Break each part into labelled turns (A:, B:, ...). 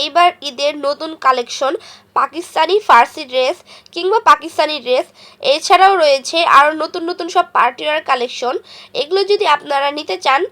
A: এইবার ঈদের নতুন কালেকশন পাকিস্তানি ফার্সি ড্রেস কিংবা পাকিস্তানি ড্রেস, এছাড়াও রয়েছে আরও নতুন নতুন সব পার্টিওয়ার কালেকশন। এগুলো যদি আপনারা নিতে চান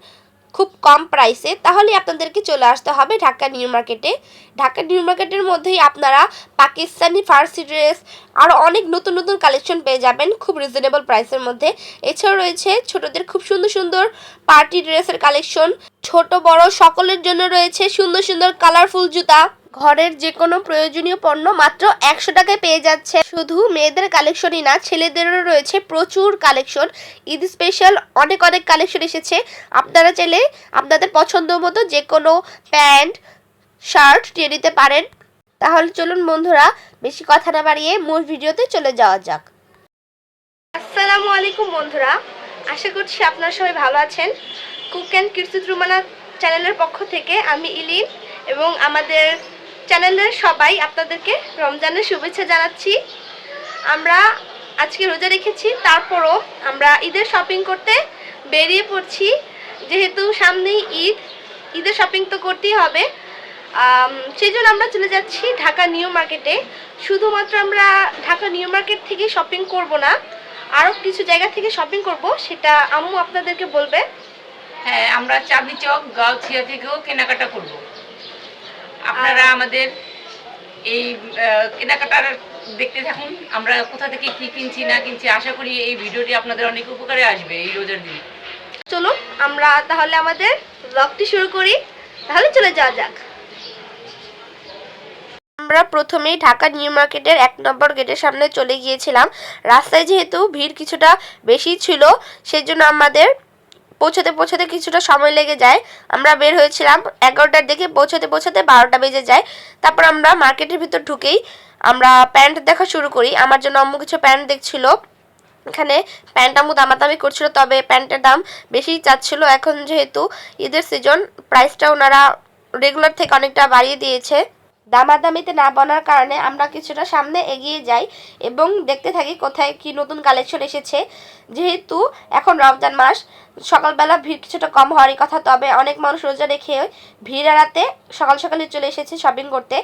A: খুব কম প্রাইসে, তাহলে আপনাদেরকে চলে আসতে হবে ঢাকা নিউ মার্কেটে। ঢাকা নিউ মার্কেটের মধ্যেই আপনারা পাকিস্তানি ফার্সি ড্রেস আরও অনেক নতুন নতুন কালেকশন পেয়ে যাবেন খুব রিজনেবল প্রাইসের মধ্যে। এছাড়াও রয়েছে ছোটদের খুব সুন্দর সুন্দর পার্টি ড্রেসের কালেকশন। ছোট বড় সকলের জন্য রয়েছে সুন্দর সুন্দর কালারফুল জুতা। ঘরের যে কোনো প্রয়োজনীয় পণ্য মাত্র 100 টাকায় পেয়ে যাচ্ছে। শুধু মেয়েদের কালেকশনই না, ছেলেদেরও রয়েছে প্রচুর কালেকশন। ঈদ স্পেশাল অনেক অনেক কালেকশন এসেছে। আপনারা চাইলে আপনাদের পছন্দ মতো যে কোনো প্যান্ট শার্ট নিয়ে নিতে পারেন। তাহলে চলুন বন্ধুরা, বেশি কথা না বাড়িয়ে মূল ভিডিওতে চলে যাওয়া যাক। আসসালামু আলাইকুম বন্ধুরা, আশা করছি আপনারা সবাই ভালো আছেন। Cook and kids with Rumana চ্যানেলের পক্ষ থেকে আমি ইলিন এবং আমাদের চ্যানেলের সবাই আপনাদেরকে রমজানের শুভেচ্ছা জানাচ্ছি। আমরা আজকে রোজা রেখেছি, তারপরও আমরা ঈদের শপিং করতে বেরিয়ে পড়ছি। যেহেতু সামনেই ঈদের শপিং তো করতেই হবে, সেই জন্য আমরা চলে যাচ্ছি ঢাকা নিউ মার্কেটে। শুধুমাত্র আমরা ঢাকা নিউ মার্কেট থেকে শপিং করব না, আরও কিছু জায়গা থেকে শপিং করব, সেটা আম্মু আপনাদেরকে বলবে।
B: হ্যাঁ, আমরা চাঁদনি চক গাউছিয়া থেকেও কেনাকাটা করব। আপনারা আমাদের এই কেনাকাটার দেখতে থাকুন, আমরা কোথা থেকে কি কিনছি না কিনছি। আশা করি এই ভিডিওটি আপনাদের অনেক উপকারে আসবে এই রোজার দিনে।
A: চলুন আমরা তাহলে আমাদের ব্লগটি শুরু করি। তাহলে চলে যাওয়া যাক। আমরা প্রথমেই ঢাকা নিউ মার্কেটের 1 নম্বর গেটের সামনে চলে গিয়েছিলাম। রাস্তায় যেহেতু ভিড় কিছুটা বেশি ছিল, সেজন্য আমাদের পৌঁছাতে কিছুটা সময় লেগে যায়। আমরা বের হয়েছিলাম 11টার দিকে, পৌঁছাতে 12টা বেজে যায়। তারপর আমরা মার্কেটের ভিতর ঢুকেই আমরা প্যান্ট দেখা শুরু করি। আমার জন্য আম্মু কিছু প্যান্ট দেখছিল। এখানে প্যান্ট আম্মু দামাদামি করছিল, তবে প্যান্টের দাম বেশিই চাচ্ছিল। এখন যেহেতু ঈদের সিজন, প্রাইসটা ওনারা রেগুলার থেকে অনেকটা বাড়িয়ে দিয়েছে। দামাদামিতে না বলার কারণে আমরা কিছুটা সামনে এগিয়ে যাই এবং দেখতে থাকি কোথায় কি নতুন কালেকশন এসেছে। যেহেতু এখন রমজান মাস, সকালবেলা ভিড় কিছুটা কম হওয়ারই কথা, তবে অনেক মানুষ রোজা রেখে ভিড় এড়াতে সকাল সকালে চলে এসেছে শপিং করতে।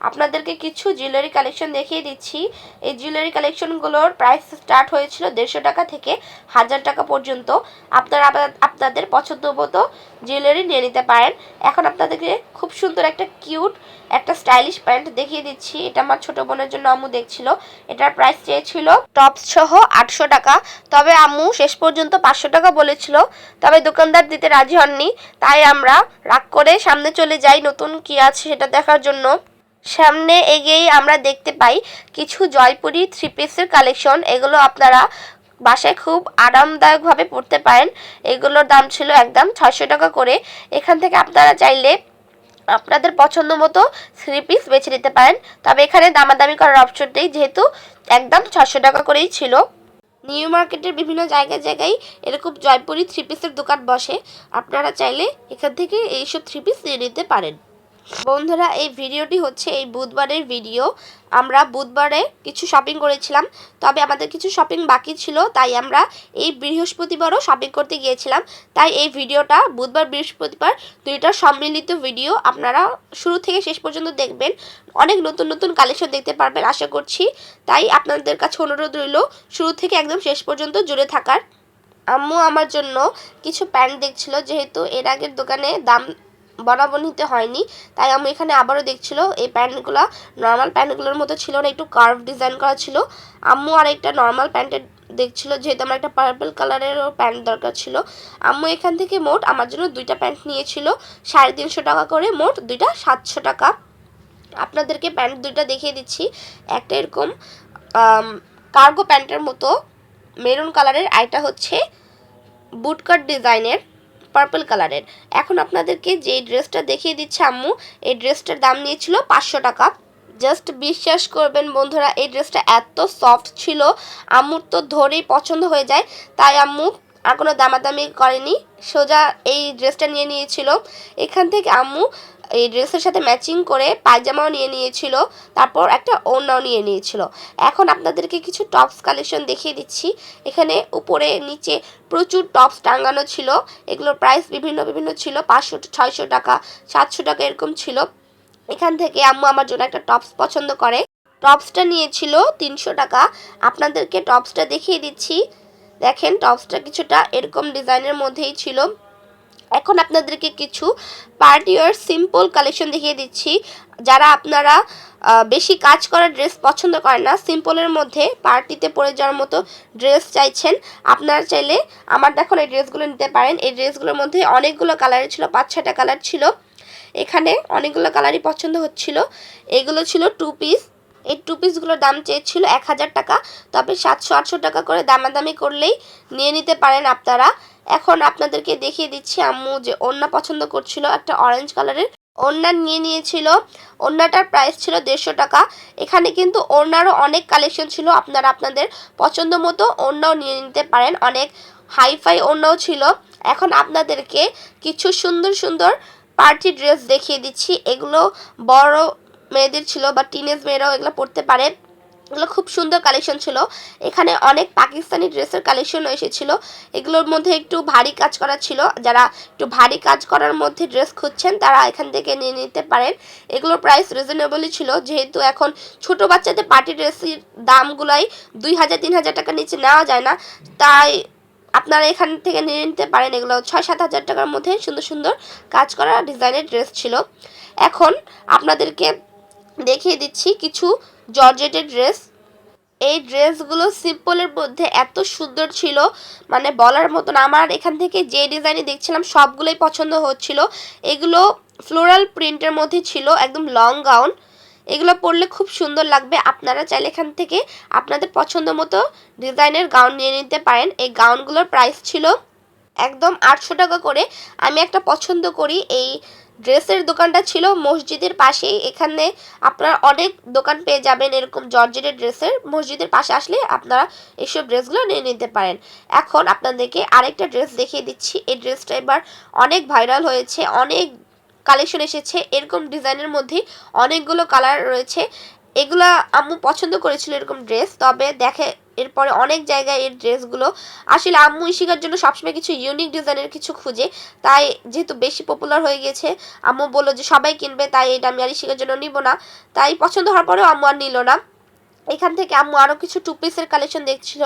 A: আপনাদেরকে কিছু জুয়েলারি কালেকশন দেখিয়ে দিচ্ছি। এই জুয়েলারি কালেকশনগুলোর প্রাইস স্টার্ট হয়েছিল 150 টাকা থেকে 1000 টাকা পর্যন্ত। আপনারা আপনাদের পছন্দ মতো জুয়েলারি নিয়ে নিতে পারেন। এখন আপনাদেরকে খুব সুন্দর একটা কিউট একটা স্টাইলিশ প্যান্ট দেখিয়ে দিচ্ছি। এটা আমার ছোট বোনের জন্য আম্মু দেখছিল। এটার প্রাইস চেয়েছিল টপস সহ 800 টাকা, তবে আম্মু শেষ পর্যন্ত 500 টাকা বলেছিল। তবে দোকানদার দিতে রাজি হননি, তাই আমরা রাগ করে সামনে চলে যাই নতুন কি আছে সেটা দেখার জন্য। সামনে এগিয়েই আমরা দেখতে পাই কিছু জয়পুরি 3 পিসের কালেকশন। এগুলো আপনারা বাসায় খুব আরামদায়কভাবে পরতে পারেন। এগুলোর দাম ছিল একদম 600 টাকা করে। এখান থেকে আপনারা চাইলে আপনাদের পছন্দ মতো 3 পিস বেছে নিতে পারেন, তবে এখানে দামাদামি করার অপশন নেই, যেহেতু একদম 600 টাকা করেই ছিল। নিউ মার্কেটের বিভিন্ন জায়গায় এরকম জয়পুরি 3 পিসের দোকান বসে। আপনারা চাইলে এখান থেকে এইসব 3 পিস নিয়ে নিতে পারেন। বন্ধুরা, এই ভিডিওটি হচ্ছে এই বুধবারের ভিডিও। আমরা বুধবারে কিছু শপিং করেছিলাম, তবে আমাদের কিছু শপিং বাকি ছিল, তাই আমরা এই বৃহস্পতিবারও শপিং করতে গিয়েছিলাম। তাই এই ভিডিওটা বুধবার বৃহস্পতিবার দুইটার সম্মিলিত ভিডিও। আপনারা শুরু থেকে শেষ পর্যন্ত দেখবেন, অনেক নতুন নতুন কালেকশন দেখতে পারবেন আশা করছি। তাই আপনাদের কাছে অনুরোধ রইল শুরু থেকে একদম শেষ পর্যন্ত জুড়ে থাকার। আম্মু আমার জন্য কিছু প্যান্ট দেখছিল, যেহেতু এর আগের দোকানে দাম বনাবনিতে হয়নি, তাই আমি এখানে আবারও দেখছিল। এই প্যান্টগুলো নর্মাল প্যান্টগুলোর মতো ছিল না, একটু কার্ভ ডিজাইন করা ছিল। আম্মু আর একটা নর্মাল প্যান্টের দেখছিল, যেহেতু আমার একটা পার্পল কালারেরও প্যান্ট দরকার ছিল। আম্মু এখান থেকে মোট আমার জন্য 2টা প্যান্ট নিয়েছিল 350 টাকা করে, মোট 2টা 700 টাকা। আপনাদেরকে প্যান্ট 2টা দেখিয়ে দিচ্ছি। একটা এরকম কার্গো প্যান্টের মতো মেরুন কালারের, আইটা হচ্ছে বুটকাট ডিজাইনের পার্পল কালারের। এখন আপনাদেরকে যে ড্রেসটা দেখিয়ে দিচ্ছে আম্মু, এই ড্রেসটার দাম নিয়েছিল 500 টাকা। জাস্ট বিশ্বাস করবেন বন্ধুরা, এই ড্রেসটা এত সফট ছিল, আম্মুর তো ধরেই পছন্দ হয়ে যায়। তাই আম্মু আর কোনো দামাদামি করেনি, সোজা এই ড্রেসটা নিয়ে নিয়েছিল। এখান থেকে আম্মু এই ড্রেসের সাথে ম্যাচিং করে পায়জামাও নিয়ে নিয়েছিল, তারপর একটা ওড়নাও নিয়ে নিয়েছিল। এখন আপনাদেরকে কিছু টপস কালেকশন দেখিয়ে দিচ্ছি। এখানে উপরে নিচে প্রচুর টপস টাঙানো ছিল। এগুলোর প্রাইস বিভিন্ন ছিল, 500 600 টাকা 700 টাকা এরকম ছিল। এখান থেকে আম্মু আমার জন্য একটা টপস পছন্দ করে। টপসটা নিয়েছিল 300 টাকা। আপনাদেরকে টপসটা দেখিয়ে দিচ্ছি। দেখেন টপসটা কিছুটা এরকম ডিজাইনের মধ্যেই ছিল। এখন আপনাদেরকে কিছু পার্টি ওয়্যার সিম্পল কালেকশন দেখিয়ে দিচ্ছি। যারা আপনারা বেশি কাজ করা ড্রেস পছন্দ করেন না, সিম্পলের মধ্যে পার্টিতে পরে যাওয়ার মতো ড্রেস চাইছেন, আপনারা চাইলে আমার দেখানো এই ড্রেসগুলো নিতে পারেন। এই ড্রেসগুলোর মধ্যে অনেকগুলো কালারের ছিল, 5-6টা কালার ছিল। এখানে অনেকগুলো কালারই পছন্দ হচ্ছিল। এগুলো ছিল 2 পিস। এই 2 পিসগুলোর দাম চেয়েছিল 1000 টাকা, তবে 700-800 টাকা করে দামাদামি করলেই নিয়ে নিতে পারেন আপনারা। এখন আপনাদেরকে দেখিয়ে দিচ্ছি আম্মু যে ওড়না পছন্দ করছিল, একটা অরেঞ্জ কালারের ওড়না নিয়ে নিয়েছিল। ওড়নাটার প্রাইস ছিল 150 টাকা। এখানে কিন্তু ওড়নারও অনেক কালেকশন ছিল, আপনারা আপনাদের পছন্দ মতো ওড়নাও নিয়ে নিতে পারেন। অনেক হাইফাই ওড়নাও ছিল। এখন আপনাদেরকে কিছু সুন্দর সুন্দর পার্টি ড্রেস দেখিয়ে দিচ্ছি। এগুলো বড় মেয়েদের ছিল বা টিনেজ মেয়েরাও এগুলো পরতে পারে। এগুলো খুব সুন্দর কালেকশন ছিল। এখানে অনেক পাকিস্তানি ড্রেসের কালেকশনও এসেছিল। এগুলোর মধ্যে একটু ভারী কাজ করা ছিল। যারা একটু ভারী কাজ করার মধ্যে ড্রেস খুঁজছেন তারা এখান থেকে নিয়ে নিতে পারেন। এগুলোর প্রাইস রিজনেবলই ছিল, যেহেতু এখন ছোট বাচ্চাদের পার্টি ড্রেসের দামগুলাই 2000-3000 টাকার নিচে নেওয়া যায় না, তাই আপনারা এখান থেকে নিয়ে নিতে পারেন। এগুলো 6-7 হাজার টাকার মধ্যে সুন্দর সুন্দর কাজ করা ডিজাইনের ড্রেস ছিল। এখন আপনাদেরকে দেখিয়ে দিচ্ছি কিছু জর্জেটের ড্রেস। এই ড্রেসগুলো সিম্পলের মধ্যে এত সুন্দর ছিল, মানে বলার মতন। আমার এখান থেকে যে ডিজাইনই দেখছিলাম সবগুলোই পছন্দ হচ্ছিল। এগুলো ফ্লোরাল প্রিন্টের মধ্যে ছিল, একদম লং গাউন। এগুলো পরলে খুব সুন্দর লাগবে। আপনারা চাইলে এখান থেকে আপনাদের পছন্দ মতো ডিজাইনের গাউন নিয়ে নিতে পারেন। এই গাউনগুলোর প্রাইস ছিল একদম 800 টাকা করে। আমি একটা পছন্দ করি। এই ড্রেসের দোকানটা ছিল মসজিদের পাশেই। এখানে আপনারা অনেক দোকান পেয়ে যাবেন এরকম জর্জেটের ড্রেসের। মসজিদের পাশে আসলে আপনারা এইসব ড্রেসগুলো নিয়ে নিতে পারেন। এখন আপনাদেরকে আরেকটা ড্রেস দেখিয়ে দিচ্ছি। এই ড্রেসটা এবার অনেক ভাইরাল হয়েছে, অনেক কালেকশন এসেছে। এরকম ডিজাইনের মধ্যে অনেকগুলো কালার রয়েছে। এগুলা আম্মু পছন্দ করেছিল এরকম ড্রেস, তবে দেখে এরপরে অনেক জায়গায় এর ড্রেসগুলো আসলে আম্মু ইশিকার জন্য সবসময় কিছু ইউনিক ডিজাইনের কিছু খুঁজে, তাই যেহেতু বেশি পপুলার হয়ে গেছে আম্মু বললো যে সবাই কিনবে, তাই এটা আমি আর ইশিকার জন্য নিব না। তাই পছন্দ হওয়ার পরেও আম্মু আর নিল না। এখান থেকে আম্মু আরও কিছু 2 পিসের কালেকশন দেখছিল।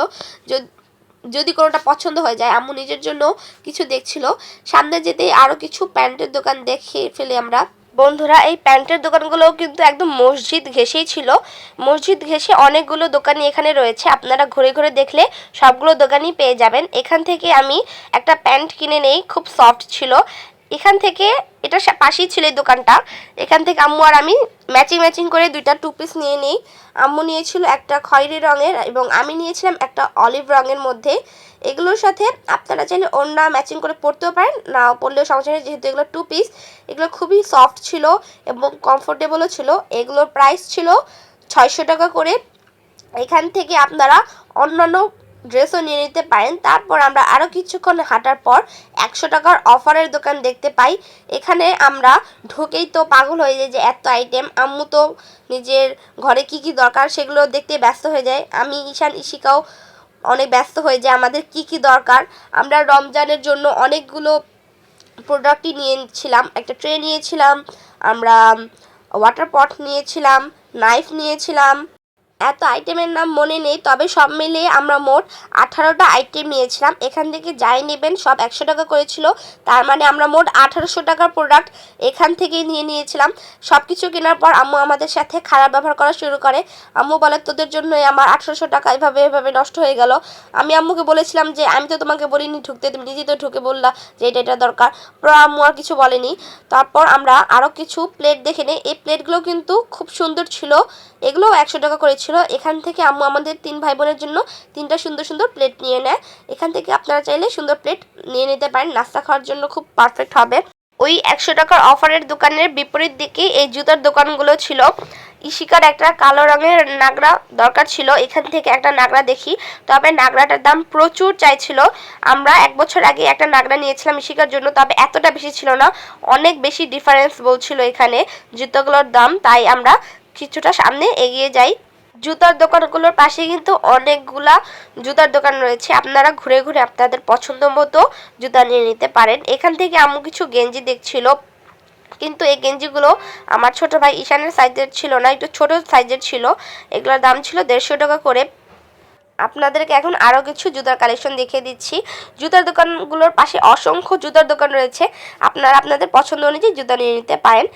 A: যদি কোনোটা পছন্দ হয়ে যায় আম্মু নিজের জন্য কিছু দেখছিল। সামনে যেতেই আরও কিছু প্যান্টের দোকান দেখে ফেলে আমরা। বন্ধুরা, এই প্যান্টের দোকানগুলোও কিন্তু একদম মসজিদ ঘেঁষেই ছিল। মসজিদ ঘেঁষে অনেকগুলো দোকানই এখানে রয়েছে, আপনারা ঘুরে ঘুরে দেখলে সবগুলো দোকানই পেয়ে যাবেন। এখান থেকে আমি একটা প্যান্ট কিনে নেই, খুব সফট ছিল। এখান থেকে এটা পাশেই ছিল এই দোকানটা। এখান থেকে আম্মু আর আমি ম্যাচিং করে 2টা 2 পিস নিয়ে নিই। আম্মু নিয়েছিল একটা খয়েরি রঙের এবং আমি নিয়েছিলাম একটা অলিভ রঙের মধ্যে। এগুলোর সাথে আপনারা চাইলে ওড়না ম্যাচিং করে পরতেও পারেন, নাও পরলেও সমস্যা নেই, যেহেতু এগুলো 2 পিস। এগুলো খুবই সফট ছিল এবং কমফোর্টেবলও ছিল। এগুলোর প্রাইস ছিল 600 টাকা করে। এখান থেকে আপনারা অন্যান্য ড্রেসও নিয়ে নিতে পারেন। তারপর আমরা আরও কিছুক্ষণ হাঁটার পর 100 টাকার অফারের দোকান দেখতে পাই। এখানে আমরা ঢুকেই তো পাগল হয়ে যাই যে এত আইটেম। আম্মু তো নিজের ঘরে কি কি দরকার সেগুলো দেখতে ব্যস্ত হয়ে যায়। আমি ঈশান ইশিকাও অনেক ব্যস্ত হয়ে যায় আমাদের কি কি দরকার। আমরা রমজানের জন্য অনেকগুলো প্রোডাক্টই নিয়েছিলাম। একটা ট্রে নিয়েছিলাম, আমরা ওয়াটার পট নিয়েছিলাম, নাইফ নিয়েছিলাম। এত আইটেমের নাম মনে নেই, তবে সব মিলিয়ে আমরা মোট 18টা আইটেম নিয়েছিলাম। এখান থেকে যাই নেবেন সব 100 টাকা করেছিল, তার মানে আমরা মোট 1800 টাকার প্রোডাক্ট এখান থেকেই নিয়েছিলাম। সব কিছু কেনার পর আম্মু আমাদের সাথে খারাপ ব্যবহার করা শুরু করে। আম্মু বলে, তোদের জন্যই আমার 1800 টাকা এভাবে নষ্ট হয়ে গেল। আমি আম্মুকে বলেছিলাম যে আমি তো তোমাকে বলিনি ঢুকতে, তুমি নিজেই তো ঢুকে বললা যে এটা দরকার। পরে আম্মু আর কিছু বলেনি। তারপর আমরা আরও কিছু প্লেট দেখে নিই। এই প্লেটগুলো কিন্তু খুব সুন্দর ছিল, এগুলোও 100 টাকা করেছিল। এখান থেকে আম্মু আমাদের 3 ভাই বোনের জন্য 3টা সুন্দর সুন্দর প্লেট নিয়ে নেয়। এখান থেকে আপনারা চাইলে সুন্দর প্লেট নিয়ে নিতে পারেন, নাস্তা খাওয়ার জন্য খুব পারফেক্ট হবে। ওই 100 টাকার অফারের দোকানের বিপরীত দিকে এই জুতার দোকানগুলো ছিল। ইশিকার একটা কালো রঙের নাগরা দরকার ছিল, এখান থেকে একটা নাগরা দেখি, তবে নাগরাটার দাম প্রচুর চাইছিল। আমরা 1 বছর আগে একটা নাগরা নিয়েছিলাম ইশিকার জন্য, তবে এতটা বেশি ছিল না, অনেক বেশি ডিফারেন্স বলছিল এখানে জুতোগুলোর দাম। তাই আমরা কিছুটা সামনে এগিয়ে যাই। জুতার দোকানগুলোর পাশে কিন্তু অনেকগুলা জুতার দোকান রয়েছে, আপনারা ঘুরে ঘুরে আপনাদের পছন্দ মতো জুতা নিয়ে নিতে পারেন। এখান থেকে আম্মু কিছু গেঞ্জি দেখছিল, কিন্তু এই গেঞ্জিগুলো আমার ছোট ভাই ঈশানের সাইজের ছিল না, একটু ছোট সাইজের ছিল। এগুলোর দাম ছিল 150 টাকা করে। আপনাদেরকে এখন আরও কিছু জুতার কালেকশন দেখিয়ে দিচ্ছি। জুতার দোকানগুলোর পাশে অসংখ্য জুতার দোকান রয়েছে, আপনারা আপনাদের পছন্দ অনুযায়ী জুতা নিয়ে নিতে পারেন।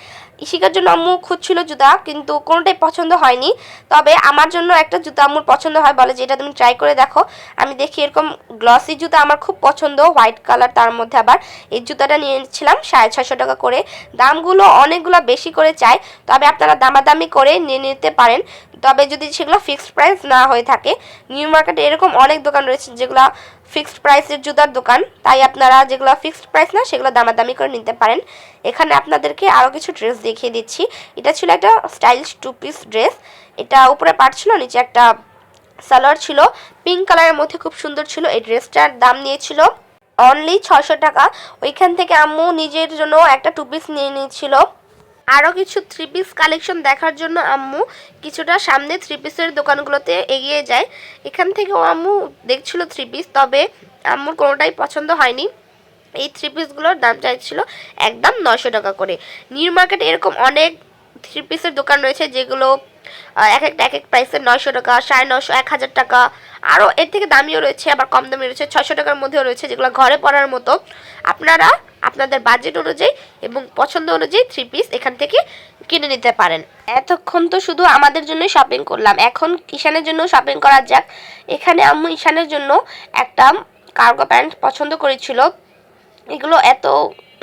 A: ইশিকার জন্য আম্মু খুঁজছিল জুতা, কিন্তু কোনোটাই পছন্দ হয়নি। তবে আমার জন্য একটা জুতা আম্মুর পছন্দ হয়, বলে যে এটা তুমি ট্রাই করে দেখো। আমি দেখি এরকম গ্লসি জুতা আমার খুব পছন্দ, হোয়াইট কালার, তার মধ্যে আবার এই জুতাটা নিয়ে নিচ্ছিলাম 650 টাকা করে। দামগুলো অনেকগুলো বেশি করে চাই, তবে আপনারা দামাদামি করে নিয়ে নিতে পারেন, তবে যদি সেগুলো ফিক্সড প্রাইস না হয়ে থাকে। নিউ মার্কেটে এরকম অনেক দোকান রয়েছে যেগুলো ফিক্সড প্রাইসের জুতার দোকান, তাই আপনারা যেগুলো ফিক্সড প্রাইস না সেগুলো দামাদামি করে নিতে পারেন। এখানে আপনাদেরকে আরও কিছু ড্রেস দেখিয়ে দিচ্ছি। এটা ছিল একটা স্টাইলিশ 2 পিস ড্রেস। এটা উপরে পার্ট ছিল, নিচে একটা সালোয়ার ছিল, পিঙ্ক কালারের মধ্যে খুব সুন্দর ছিল। এই ড্রেসটার দাম নিয়েছিল অনলি 600 টাকা। ওইখান থেকে আম্মু নিজের জন্য একটা 2 পিস নিয়ে নিয়েছিল। আরও কিছু 3 পিস কালেকশন দেখার জন্য আম্মু কিছুটা সামনে 3 পিসের দোকানগুলোতে এগিয়ে যায়। এখান থেকেও আম্মু দেখছিল 3 পিস, তবে আম্মুর কোনোটাই পছন্দ হয়নি। এই 3 পিসগুলোর দাম চাইছিল একদম 900 টাকা করে। নিউ মার্কেটে এরকম অনেক 3 পিসের দোকান রয়েছে যেগুলো এক এক প্রাইসের 900 টাকা, 950, 1000 টাকা, আরও এর থেকে দামিও রয়েছে, আবার কম দামি রয়েছে, 600 টাকার মধ্যেও রয়েছে, যেগুলো ঘরে পরার মতো। আপনারা আপনাদের বাজেট অনুযায়ী এবং পছন্দ অনুযায়ী 3 পিস এখান থেকে কিনে নিতে পারেন। এতক্ষণ তো শুধু আমাদের জন্যই শপিং করলাম, এখন ঈশানের জন্য শপিং করা যাক। এখানে আম্মু ঈশানের জন্য একটা কার্গো প্যান্ট পছন্দ করেছিল। এগুলো এত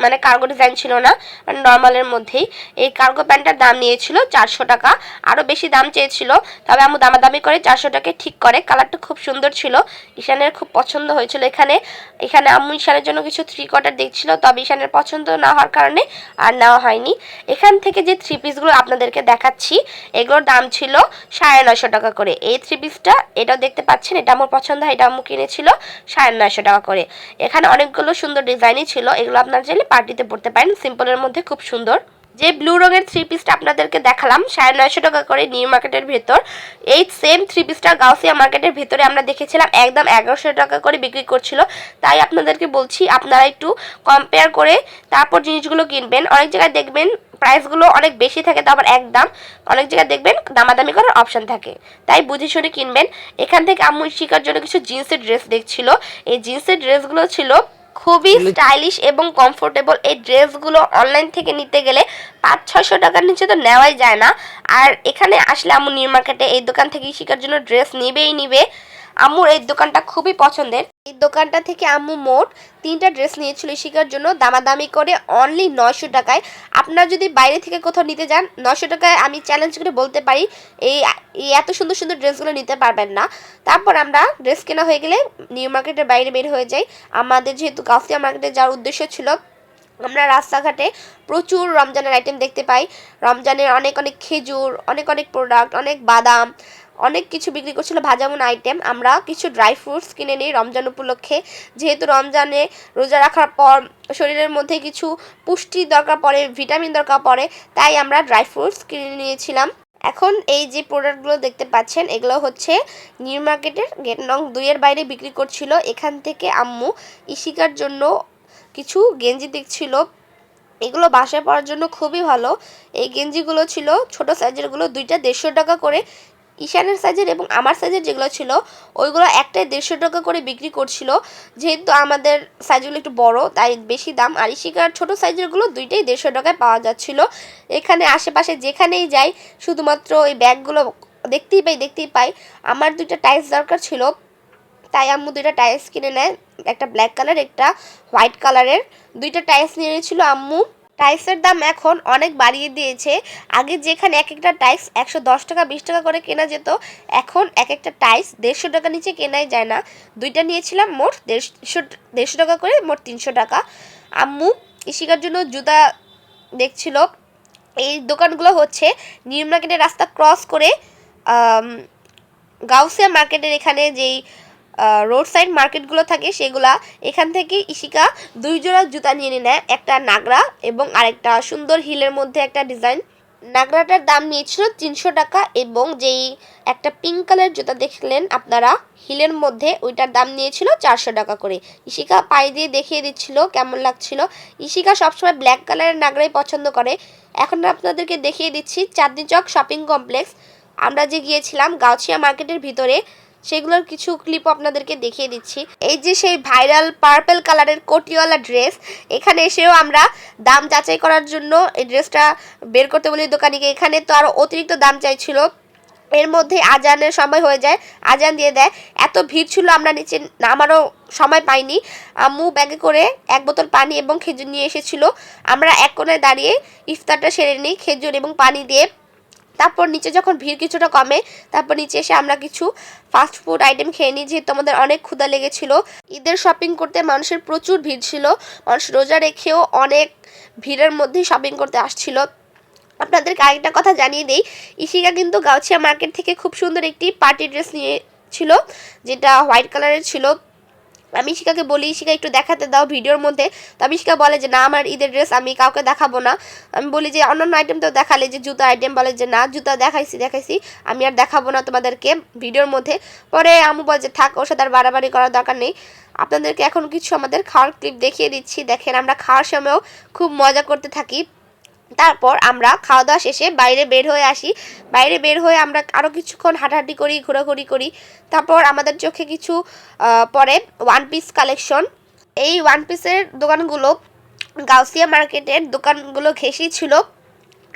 A: মানে কার্গো ডিজাইন ছিল না, মানে নর্মালের মধ্যেই। এই কার্গো প্যান্টটার দাম নিয়েছিল 400 টাকা, আরও বেশি দাম চেয়েছিল, তবে আম্মু দামাদামি করে 400 টাকায় ঠিক করে। কালারটা খুব সুন্দর ছিল, ঈশানের খুব পছন্দ হয়েছিল। এখানে আম্মু ঈশানের জন্য কিছু 3 কোয়ার্টার দেখছিল, তবে ঈশানের পছন্দ না হওয়ার কারণে আর নেওয়া হয়নি। এখান থেকে যে 3 পিসগুলো আপনাদেরকে দেখাচ্ছি, এগুলোর দাম ছিল 950 টাকা করে। এই 3 পিসটা, এটাও দেখতে পাচ্ছেন, এটা আমার পছন্দ হয়, এটা আম্মু কিনেছিল 950 টাকা করে। এখানে অনেকগুলো সুন্দর ডিজাইনই ছিল, এগুলো আপনারা চাইলে পার্টিতে পড়তে পারেন, সিম্পলের মধ্যে খুব সুন্দর। যে ব্লু রঙের 3 পিসটা আপনাদেরকে দেখালাম 950 টাকা করে নিউ মার্কেটের ভেতর, এই সেম 3 পিসটা গাউসিয়া মার্কেটের ভেতরে আমরা দেখেছিলাম একদম 1100 টাকা করে বিক্রি করছিল। তাই আপনাদেরকে বলছি আপনারা একটু কম্পেয়ার করে তারপর জিনিসগুলো কিনবেন। অনেক জায়গায় দেখবেন প্রাইসগুলো অনেক বেশি থাকে, তো আবার একদম অনেক জায়গায় দেখবেন দামাদামি করার অপশন থাকে, তাই বুঝে শুনে কিনবেন। এখান থেকে আম্মু শিকার জন্য কিছু জিন্সের ড্রেস দেখছিল। এই জিন্সের ড্রেসগুলো ছিল খুবই স্টাইলিশ এবং কমফোর্টেবল। এই ড্রেসগুলো অনলাইন থেকে নিতে গেলে 500-600 টাকার নিচে তো নেওয়াই যায় না। আর এখানে আসলে আম্মু নিউ মার্কেটে এই দোকান থেকে শিকার জন্য ড্রেস নিবে। আম্মুর এই দোকানটা খুবই পছন্দের। এই দোকানটা থেকে আম্মু মোট 3টা ড্রেস নিয়েছিল শিকার জন্য, দামাদামি করে অনলি 900 টাকায়। আপনারা যদি বাইরে থেকে কোথাও নিতে যান 900 টাকায় আমি চ্যালেঞ্জ করে বলতে পারি এই এত সুন্দর সুন্দর ড্রেসগুলো নিতে পারবেন না। তারপর আমরা ড্রেস কেনা হয়ে গেলে নিউ মার্কেটের বাইরে বের হয়ে যাই। আমাদের যেহেতু গাউসিয়া মার্কেটে যাওয়ার উদ্দেশ্য ছিল, আমরা রাস্তাঘাটে প্রচুর রমজানের আইটেম দেখতে পাই। রমজানের অনেক খেজুর, অনেক প্রোডাক্ট, অনেক বাদাম, অনেক কিছু বিক্রি করছিল, ভাজামুন আইটেম। আমরা কিছু ড্রাই ফ্রুটস কিনে নিই রমজান উপলক্ষে, যেহেতু রমজানে রোজা রাখার পর শরীরের মধ্যে কিছু পুষ্টি দরকার পড়ে, ভিটামিন দরকার পড়ে, তাই আমরা ড্রাই ফ্রুটস কিনে নিয়েছিলাম। এখন এই যে প্রোডাক্টগুলো দেখতে পাচ্ছেন, এগুলো হচ্ছে নিউ মার্কেটের গেট নং 2-এর বাইরে বিক্রি করছিল। এখান থেকে আম্মু ইশিকার জন্য কিছু গেঞ্জি দেখছিল, এগুলো বাসায় পরার জন্য খুবই ভালো। এই গেঞ্জিগুলো ছিল ছোট সাইজেরগুলো, 2টা 150 টাকা করে। ঈশানের সাইজের এবং আমার সাইজের যেগুলো ছিল ওইগুলো একটাই 150 টাকা করে বিক্রি করছিল। যেহেতু আমাদের সাইজগুলো একটু বড় তাই বেশি দাম, আর ইশিকার ছোটো সাইজেরগুলো 2টাই 150 টাকায় পাওয়া যাচ্ছিল। এখানে আশেপাশে যেখানেই যাই শুধুমাত্র এই ব্যাগগুলো দেখতেই পাই। আমার 2টা টাইস দরকার ছিল, তাই আম্মু 2টা টাইস কিনে নেয়, একটা ব্ল্যাক কালার, একটা হোয়াইট কালারের। 2টা টাইস নিয়ে নিয়েছিল আম্মু। টাইসের দাম এখন অনেক বাড়িয়ে দিয়েছে। আগে যেখানে এক একটা টাইস 110 টাকা 20 টাকা করে কেনা যেত, এখন এক একটা টাইস 150 টাকা নিচে কেনাই যায় না। 2টা নিয়েছিলাম মোট 150 টাকা করে, মোট 300 টাকা। আম্মু ইশিকার জন্য জুতা দেখছিল। এই দোকানগুলো হচ্ছে নিউ মার্কেটের রাস্তা ক্রস করে গাউসিয়া মার্কেটের এখানে যেই রোড সাইড মার্কেটগুলো থাকে সেগুলা। এখান থেকে ইশিকা 2 জোড়া জুতা নিয়ে নেয়, একটা নাগরা এবং আরেকটা সুন্দর হিলের মধ্যে একটা ডিজাইন। নাগরাটার দাম নিয়েছিল 300 টাকা এবং যেই একটা পিঙ্ক কালার জুতা দেখলেন আপনারা হিলের মধ্যে, ওইটার দাম নিয়েছিল 400 টাকা করে। ইশিকা পায়ে দিয়ে দেখিয়ে দিচ্ছিল কেমন লাগছিল। ইশিকা সবসময় ব্ল্যাক কালারের নাগরাই পছন্দ করে। এখন আপনাদেরকে দেখিয়ে দিচ্ছি চাঁদনি চক শপিং কমপ্লেক্স আমরা যে গিয়েছিলাম গাউছিয়া মার্কেটের ভিতরে, সেগুলোর কিছু ক্লিপ আপনাদেরকে দেখিয়ে দিচ্ছি। এই যে সেই ভাইরাল পার্পল কালারের কোটিওয়ালা ড্রেস, এখানে এসেও আমরা দাম যাচাই করার জন্য এই ড্রেসটা বের করতে বলি দোকানিকে। এখানে তো আরও অতিরিক্ত দাম চাইছিল, এর মধ্যে আজানের সময় হয়ে যায়, আজান দিয়ে দেয়। এত ভিড় ছিল আমরা নিচে নামারও সময় পাইনি। আম্মু ব্যাগে করে এক বোতল পানি এবং খেজুর নিয়ে এসেছিল। আমরা এক কোণায় দাঁড়িয়ে ইফতারটা সেরে নিই খেজুর এবং পানি দিয়ে। তারপর নিচে যখন ভিড় কিছুটা কমে, তারপর নিচে এসে আমরা কিছু ফাস্ট ফুড আইটেম খেয়ে নিই, যেহেতু আমাদের অনেক ক্ষুধা লেগেছিল। ঈদের শপিং করতে মানুষের প্রচুর ভিড় ছিল, মানুষ রোজা রেখেও অনেক ভিড়ের মধ্যেই শপিং করতে আসছিল। আপনাদেরকে আরেকটা কথা জানিয়ে দিই, ইশিকা কিন্তু গাউছিয়া মার্কেট থেকে খুব সুন্দর একটি পার্টি ড্রেস নিয়েছিল, যেটা হোয়াইট কালারের ছিল। আমি ইশিকাকে বলি ইশিকা একটু দেখাতে দাও ভিডিওর মধ্যে, তবে ইশিকা বলে যে না আমার ঈদের ড্রেস আমি কাউকে দেখাবো না। আমি বলি যে অন্যান্য আইটেম তো দেখালে, যে জুতা আইটেম, বলে যে না জুতা দেখাইছি আমি আর দেখাবো না তোমাদেরকে ভিডিওর মধ্যে। পরে আম্মু বলে যে থাক, ওর সাথে আর বাড়াবাড়ি করার দরকার নেই। আপনাদেরকে এখন কিছু আমাদের খাওয়ার ক্লিপ দেখিয়ে দিচ্ছি। দেখেন আমরা খাওয়ার সময়ও খুব মজা করতে থাকি। তারপর আমরা খাওয়া দাওয়া শেষে বাইরে বের হয়ে আসি। বাইরে বের হয়ে আমরা আরও কিছুক্ষণ হাঁটাহাঁটি করি, ঘোরাঘুরি করি। তারপর আমাদের চোখে কিছু পরে ওয়ান পিস কালেকশন। এই ওয়ান পিসের দোকানগুলো গাউসিয়া মার্কেটের দোকানগুলো ঘেঁষি ছিল।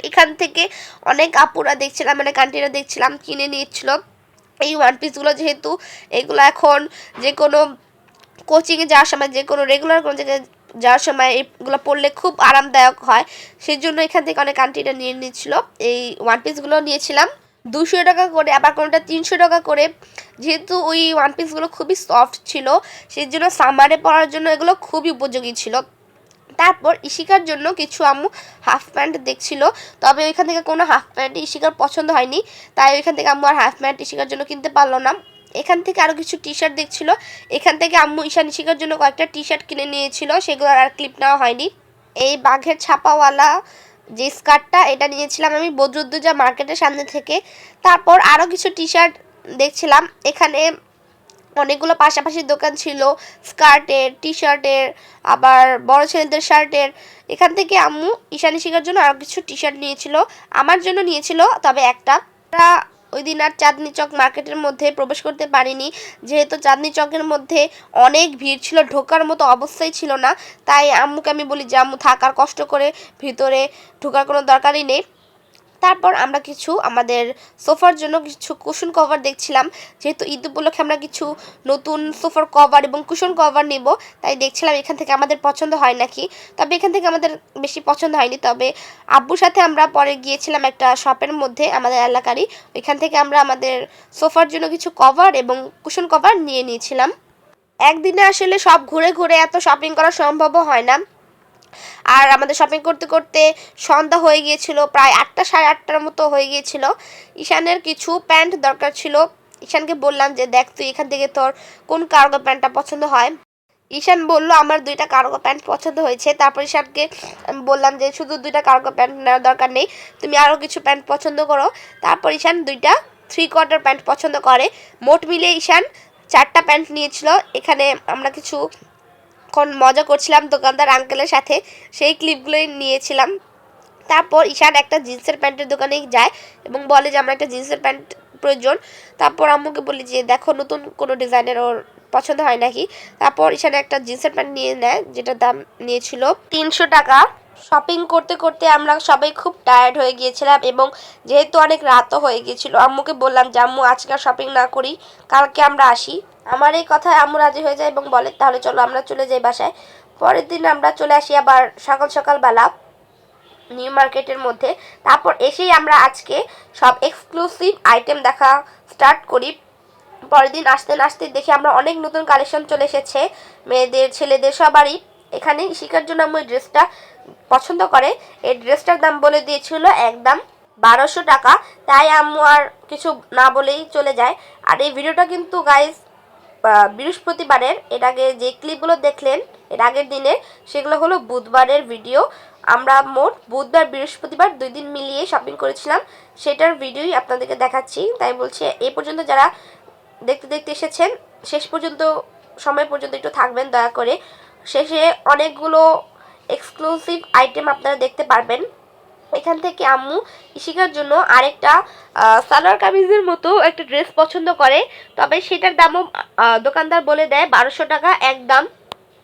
A: এখান থেকে অনেক আপুরা দেখছিলাম, মানে আন্টিরা দেখছিলাম কিনে নিচ্ছিল এই ওয়ান পিসগুলো। যেহেতু এগুলো এখন যে কোনো কোচিংয়ে যাওয়ার সময়, যে কোনো রেগুলার কোনো জায়গায় যাওয়ার সময় এগুলো পরলে খুব আরামদায়ক হয়, সেই জন্য এখান থেকে অনেক আন্টিরা নিয়ে নিচ্ছিল। এই ওয়ান পিসগুলো নিয়েছিলাম 200 টাকা করে, আবার কোনোটা 300 টাকা করে। যেহেতু ওই ওয়ান পিসগুলো খুবই সফট ছিল, সেই জন্য সামারে পরার জন্য এগুলো খুবই উপযোগী ছিল। তারপর ইশিকার জন্য কিছু আম্মু হাফ প্যান্ট দেখছিল, তবে ওইখান থেকে কোনো হাফ প্যান্ট ইশিকার পছন্দ হয়নি, তাই ওইখান থেকে আম্মু আর হাফ প্যান্ট ইশিকার জন্য কিনতে পারলো না। এখান থেকে আরও কিছু টি শার্ট দেখছিল, এখান থেকে আম্মু ঈশান ইশিকার জন্য কয়েকটা টি শার্ট কিনে নিয়েছিল, সেগুলো আর ক্লিপ নেওয়া হয়নি। এই বাঘের ছাপাওয়ালা যে স্কার্টটা, এটা নিয়েছিলাম আমি বদরুদ্দোজা মার্কেটের সামনে থেকে। তারপর আরও কিছু টি শার্ট দেখছিলাম, এখানে অনেকগুলো পাশাপাশি দোকান ছিল স্কার্টের, টি শার্টের, আবার বড় ছেলেদের শার্টের। এখান থেকে আম্মু ঈশান ইশিকার জন্য আরও কিছু টি শার্ট নিয়েছিল, আমার জন্য নিয়েছিল তবে একটা। ওই দিন আর চাঁদনি চক মার্কেটের মধ্যে প্রবেশ করতে পারিনি, যেহেতু চাঁদনি চকের মধ্যে অনেক ভিড় ছিল, ঢোকার মতো অবস্থাই ছিল না। তাই আম্মুকে আমি বলি যে আম্মু থাক, আর কষ্ট করে ভিতরে ঢোকার কোনো দরকারই নেই। তারপর আমরা কিছু আমাদের সোফার জন্য কিছু কুশন কভার দেখছিলাম, যেহেতু ঈদ উপলক্ষে আমরা কিছু নতুন সোফার কভার এবং কুশন কভার নেব, তাই দেখছিলাম এখান থেকে আমাদের পছন্দ হয় নাকি। তবে এখান থেকে আমাদের বেশি পছন্দ হয়নি, তবে আব্বুর সাথে আমরা পরে গিয়েছিলাম একটা শপের মধ্যে আমাদের এলাকারই, ওইখান থেকে আমরা আমাদের সোফার জন্য কিছু কভার এবং কুশন কভার নিয়ে নিয়েছিলাম। একদিনে আসলে সব ঘুরে ঘুরে এত শপিং করা সম্ভবও হয় না, আর আমাদের শপিং করতে করতে সন্ধ্যা হয়ে গিয়েছিল, প্রায় 8টা 8:30টার মতো হয়ে গিয়েছিল। ঈশানের কিছু প্যান্ট দরকার ছিল, ঈশানকে বললাম যে দেখ তুই এখান থেকে তোর কোন কার্গো প্যান্টটা পছন্দ হয়। ঈশান বলল আমার 2টা কার্গো প্যান্ট পছন্দ হয়েছে। তারপর ঈশানকে আমি বললাম যে শুধু 2টা কার্গো প্যান্ট নেওয়ার দরকার নেই, তুমি আরও কিছু প্যান্ট পছন্দ করো। তারপর ঈশান 2টা 3/4 প্যান্ট পছন্দ করে। মোট মিলে ঈশান 4টা প্যান্ট নিয়েছিল। এখানে আমরা কিছু মজা করছিলাম দোকানদার আঙ্কেলের সাথে, সেই ক্লিপগুলোই নিয়েছিলাম। তারপর ঈশান একটা জিন্সের প্যান্টের দোকানে যায় এবং বলে যে আমার একটা জিন্সের প্যান্ট প্রয়োজন। তারপর আম্মুকে বলি যে দেখো নতুন কোনো ডিজাইনের ওর পছন্দ হয় নাকি। তারপর ঈশান একটা জিন্সের প্যান্ট নিয়ে নেয়, যেটার দাম নিয়েছিল 300 টাকা। শপিং করতে করতে আমরা সবাই খুব টায়ার্ড হয়ে গিয়েছিলাম এবং যেহেতু অনেক রাতও হয়ে গিয়েছিল, আম্মুকে বললাম যে আম্মু আজকে আর শপিং না করি, কালকে আমরা আসি। আমার এই কথায় আম্মু রাজি হয়ে যায় এবং বলে তাহলে চলো আমরা চলে যাই বাসায়। পরের দিন আমরা চলে আসি আবার সকালবেলা নিউ মার্কেটের মধ্যে। তারপর এসেই আমরা আজকে সব এক্সক্লুসিভ আইটেম দেখা স্টার্ট করি। পরের দিন আসতে আসতে দেখি আমরা অনেক নতুন কালেকশন চলে এসেছে, মেয়েদের ছেলেদের সবারই। এখানে ইশিকার জন্য আম্মু এই ড্রেসটা পছন্দ করে, এই ড্রেসটার দাম বলে দিয়েছিল একদম 1200 টাকা, তাই আম্মু আর কিছু না বলেই চলে যায়। আর এই ভিডিওটা কিন্তু গাইস বৃহস্পতিবারের, এর আগে যে ক্লিপগুলো দেখলেন এর আগের দিনে, সেগুলো হলো বুধবারের ভিডিও। আমরা মোট বুধবার বৃহস্পতিবার 2 দিন মিলিয়ে শপিং করেছিলাম, সেটার ভিডিওই আপনাদেরকে দেখাচ্ছি। তাই বলছি এই পর্যন্ত যারা দেখতে দেখতে এসেছেন শেষ পর্যন্ত সময় পর্যন্ত একটু থাকবেন দয়া করে। শেষে অনেকগুলো এক্সক্লুসিভ আইটেম আপনারা দেখতে পারবেন। এখান থেকে আম্মু ইশিকার জন্য আরেকটা সালোয়ার কামিজের মতো একটা ড্রেস পছন্দ করে, তবে সেটার দামও দোকানদার বলে দেয় 1200 টাকা একদম।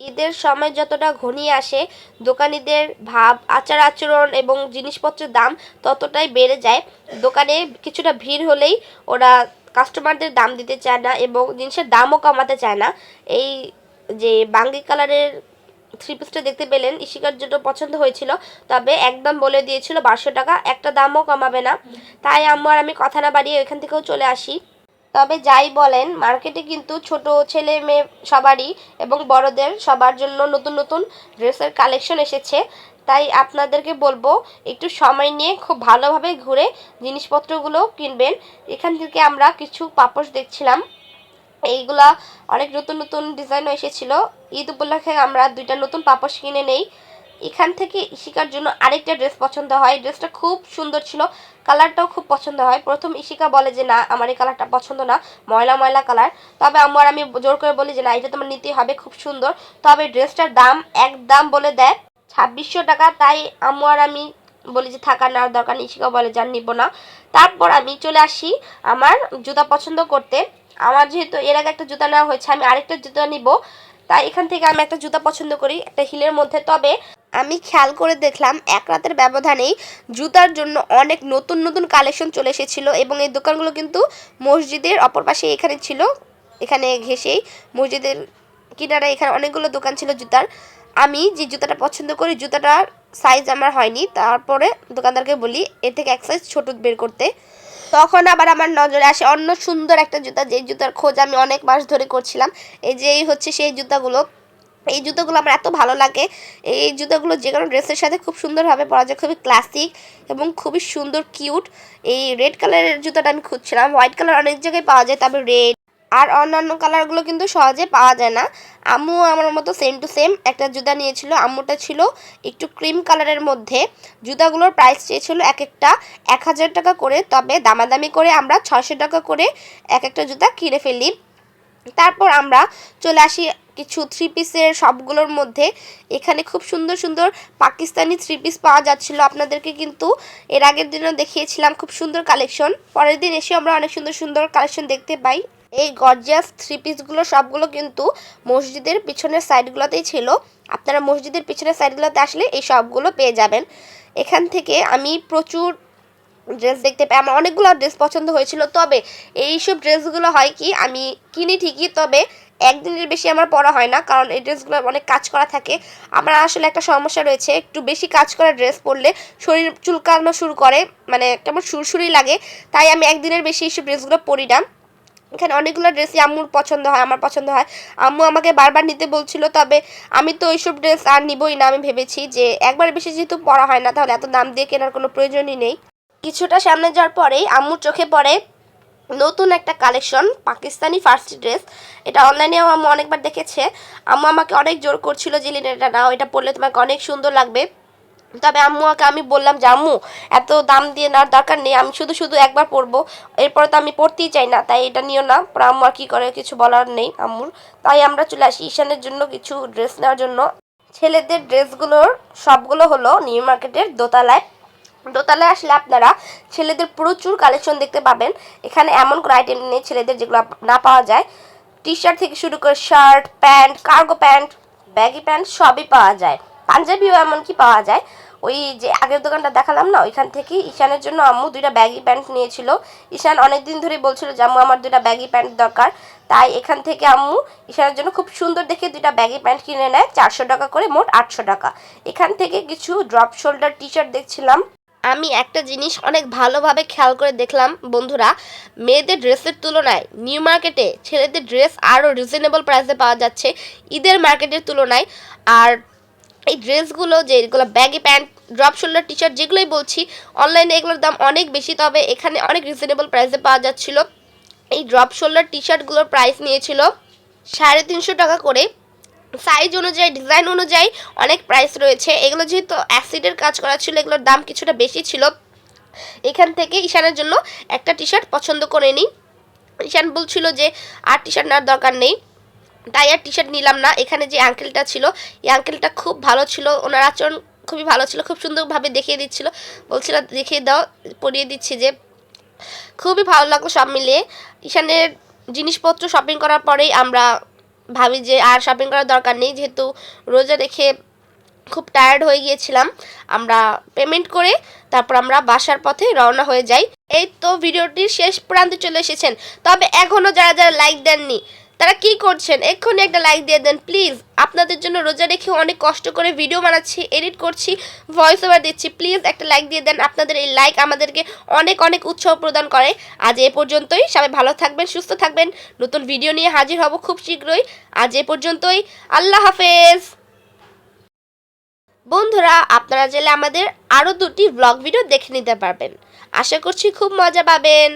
A: ঈদের সময় যতটা ঘনিয়ে আসে দোকানিদের ভাব, আচার আচরণ এবং জিনিসপত্রের দাম ততটাই বেড়ে যায়। দোকানে কিছুটা ভিড় হলেই ওরা কাস্টমারদের দাম দিতে চায় না এবং জিনিসের দামও কমাতে চায় না। এই যে বাঙ্গি কালারের থ্রি পিসটা দেখতে পেলেন, ইশিকার জন্য পছন্দ হয়েছিল, তবে একদম বলে দিয়েছিল 1200 টাকা, একটা দামও কমাবে না। তাই আম্মু আর আমি কথা না বাড়িয়ে ওইখান থেকেও চলে আসি। তবে যাই বলেন, মার্কেটে কিন্তু ছোট ছেলে মেয়ে সবারই এবং বড়দের সবার জন্য নতুন নতুন ড্রেসের কালেকশন এসেছে। তাই আপনাদেরকে বলবো একটু সময় নিয়ে খুব ভালোভাবে ঘুরে জিনিসপত্রগুলো কিনবেন। এখান থেকে আমরা কিছু পাপোশ দেখছিলাম, এইগুলা অনেক নতুন নতুন ডিজাইনও এসেছিলো। ঈদ উপলক্ষে আমরা 2টা নতুন পাপোশ কিনে নেই। এখান থেকে ইশিকার জন্য আরেকটা ড্রেস পছন্দ হয়, ড্রেসটা খুব সুন্দর ছিল, কালারটাও খুব পছন্দ হয়। প্রথম ইশিকা বলে যে না আমার এই কালারটা পছন্দ না, ময়লা ময়লা কালার। তবে আম্মু আর আমি জোর করে বলি যে না এটা তোমার নিতেই হবে, খুব সুন্দর। তবে ড্রেসটার দাম একদম বলে দেয় 2600 টাকা। তাই আম্মু আর আমি বলি যে থাকার নেওয়ার দরকার নেই, ইশিকা বলে যান নিব না। তারপর আমি চলে আসি আমার জুতা পছন্দ করতে। আমার যেহেতু এর আগে একটা জুতা নেওয়া হয়েছে, আমি আরেকটা জুতা নিব। তাই এখান থেকে আমি একটা জুতা পছন্দ করি, একটা হিলের মধ্যে। তবে আমি খেয়াল করে দেখলাম এক রাতের ব্যবধানেই জুতার জন্য অনেক নতুন নতুন কালেকশন চলে এসেছিলো এবং এই দোকানগুলো কিন্তু মসজিদের অপর পাশে এখানে ছিল, এখানে ঘেসেই মসজিদের কিনারে এখানে অনেকগুলো দোকান ছিল জুতার। আমি যে জুতাটা পছন্দ করি জুতাটার সাইজ আমার হয়নি, তারপরে দোকানদারকে বলি এর থেকে এক সাইজ ছোট বের করতে। তখন আবার আমার নজরে আসে অন্য সুন্দর একটা জুতা, যে জুতার খোঁজ আমি অনেক মাস ধরে করছিলাম। এই হচ্ছে সেই জুতাগুলো। এই জুতোগুলো আমার এত ভালো লাগে। এই জুতোগুলো যে কোনো ড্রেসের সাথে খুব সুন্দরভাবে পরা যায়, খুবই ক্লাসিক এবং খুবই সুন্দর কিউট। এই রেড কালারের জুতোটা আমি খুঁজছিলাম, হোয়াইট কালার অনেক জায়গায় পাওয়া যায়, তবে রেড আর অন্যান্য কালারগুলো কিন্তু সহজে পাওয়া যায় না। আম্মু আমার মতো সেম টু সেম একটা জুতা নিয়েছিল, আম্মুটা ছিল একটু ক্রিম কালারের মধ্যে। জুতাগুলোর প্রাইস চেয়েছিল এক একটা 1000 টাকা করে, তবে দামাদামি করে আমরা 600 টাকা করে এক একটা জুতা কিনে ফেলি। তারপর আমরা চলে আসি কিছু থ্রি পিসের সবগুলোর মধ্যে। এখানে খুব সুন্দর সুন্দর পাকিস্তানি থ্রি পিস পাওয়া যাচ্ছিল, আপনাদেরকে কিন্তু এর আগের দিনও দেখিয়েছিলাম খুব সুন্দর কালেকশন। পরের দিন এসে আমরা অনেক সুন্দর সুন্দর কালেকশন দেখতে পাই। এই গর্জিয়াস থ্রি পিসগুলো সবগুলো কিন্তু মসজিদের পিছনের সাইডগুলোতেই ছিল, আপনারা মসজিদের পিছনের সাইডগুলোতে আসলে এই সবগুলো পেয়ে যাবেন। এখান থেকে আমি প্রচুর ড্রেস দেখতে পাই, আমার অনেকগুলো ড্রেস পছন্দ হয়েছিল। তবে এইসব ড্রেসগুলো হয় কি আমি কিনি ঠিকই, তবে একদিনের বেশি আমার পরা হয় না, কারণ এই ড্রেসগুলো অনেক কাজ করা থাকে। আমার আসলে একটা সমস্যা রয়েছে, একটু বেশি কাজ করা ড্রেস পরলে শরীর চুলকানো শুরু করে, মানে কেমন সুরসুরি লাগে। তাই আমি একদিনের বেশি এইসব ড্রেসগুলো পরি না। এখানে অনেকগুলো ড্রেসই আম্মুর পছন্দ হয়, আমার পছন্দ হয়। আম্মু আমাকে বারবার নিতে বলছিল, তবে আমি তো ওইসব ড্রেস আর নিবই না। আমি ভেবেছি যে একবার বেশি যেহেতু পরা হয় না, তাহলে এত দাম দিয়ে কেনার কোনো প্রয়োজনই নেই। কিছুটা সামনে যাওয়ার পরেই আম্মুর চোখে পড়ে নতুন একটা কালেকশন, পাকিস্তানি ফার্সি ড্রেস। এটা অনলাইনেও আম্মু অনেকবার দেখেছে। আম্মু আমাকে অনেক জোর করছিল যে লিন এটা নাও, এটা পরলে তোমাকে অনেক সুন্দর লাগবে। তবে আম্মুকে আমি বললাম যে আম্মু এত দাম দিয়ে নেওয়ার দরকার নেই, আমি শুধু শুধু একবার পরবো, এরপরে তো আমি পরতেই চাই না, তাই এটা নিও না। পরে আম্মু আর কী করে, কিছু বলার নেই আম্মুর। তাই আমরা চলে আসি ঈশানের জন্য কিছু ড্রেস নেওয়ার জন্য। ছেলেদের ড্রেসগুলোর সবগুলো হলো নিউ মার্কেটের দোতলায়। দোতলায় আসলে আপনারা ছেলেদের প্রচুর কালেকশন দেখতে পাবেন। এখানে এমন কোনো আইটেম নেই ছেলেদের যেগুলো না পাওয়া যায়। টি শার্ট থেকে শুরু করে shirt, pant, cargo pant, baggy pant সবই পাওয়া যায়, পাঞ্জাবিও এমনকি পাওয়া যায়। ওই যে আগের দোকানটা দেখালাম না, ওইখান থেকে ঈশানের জন্য আম্মু 2টা ব্যাগি প্যান্ট নিয়েছিল। ঈশান অনেকদিন ধরেই বলছিল যে আম্মু আমার 2টা ব্যাগি প্যান্ট দরকার, তাই এখান থেকে আম্মু ঈশানের জন্য খুব সুন্দর দেখে 2টা ব্যাগি প্যান্ট কিনে নেয় 400 টাকা করে, মোট 800 টাকা। এখান থেকে কিছু ড্রপ শোল্ডার টি শার্ট দেখছিলাম। আমি একটা জিনিস অনেক ভালোভাবে খেয়াল করে দেখলাম বন্ধুরা, মেয়েদের ড্রেসের তুলনায় নিউ মার্কেটে ছেলেদের ড্রেস আরও রিজনেবল প্রাইসে পাওয়া যাচ্ছে ঈদের মার্কেটের তুলনায়। আর এই ড্রেসগুলো যেগুলো baggy pant, drop shoulder T shirt যেগুলোই বলছি, অনলাইনে এগুলোর দাম অনেক বেশি, তবে এখানে অনেক রিজনেবল প্রাইসে পাওয়া যাচ্ছিল। এই ড্রপ শোল্ডার টি শার্টগুলোর প্রাইস নিয়েছিল 350 টাকা করে। সাইজ অনুযায়ী ডিজাইন অনুযায়ী অনেক প্রাইস রয়েছে। এগুলো যেহেতু অ্যাসিডের কাজ করা ছিল, এগুলোর দাম কিছুটা বেশি ছিল। এখান থেকে ঈশানের জন্য একটা টি শার্ট পছন্দ করে নিই। ঈশান বলছিল যে আর টি শার্ট নেওয়ার দরকার নেই, তাই আর টি শার্ট নিলাম না। এখানে যে আঙ্কেলটা ছিল, এই আঙ্কেলটা খুব ভালো ছিল, ওনার আচরণ খুবই ভালো ছিল, খুব সুন্দরভাবে দেখিয়ে দিচ্ছিল। বলছিল দেখিয়ে দাও, পরিয়ে দিচ্ছি, যে খুবই ভালো লাগলো সব মিলিয়ে। ঈশানের জিনিসপত্র শপিং করার পরেই আমরা ভাবি যে আর শপিং করার দরকার নেই, যেহেতু রোজা রেখে খুব টায়ার্ড হয়ে গিয়েছিলাম। আমরা পেমেন্ট করে তারপর আমরা বাসার পথে রওনা হয়ে যাই। এই তো ভিডিওটির শেষ প্রান্তে চলে এসেছেন, তবে এখনও যারা যারা লাইক দেননি তারা কি করছেন, এক্ষুনি একটা লাইক দিয়ে দেন প্লিজ। আপনাদের জন্য রোজা রেখে অনেক কষ্ট করে ভিডিও বানাচ্ছি, এডিট করছি, ভয়েস ওভার দিচ্ছি, প্লিজ একটা লাইক দিয়ে দেন। আপনাদের এই লাইক আমাদেরকে অনেক অনেক উৎসাহ প্রদান করে। আজ এ পর্যন্তই, সবাই ভালো থাকবেন, সুস্থ থাকবেন, নতুন ভিডিও নিয়ে হাজির হব খুব শীঘ্রই। আজ এ পর্যন্তই, আল্লাহ হাফেজ। বন্ধুরা, আপনারা চাইলে আমাদের আরও 2টি ব্লগ ভিডিও দেখে নিতে পারবেন, আশা করছি খুব মজা পাবেন।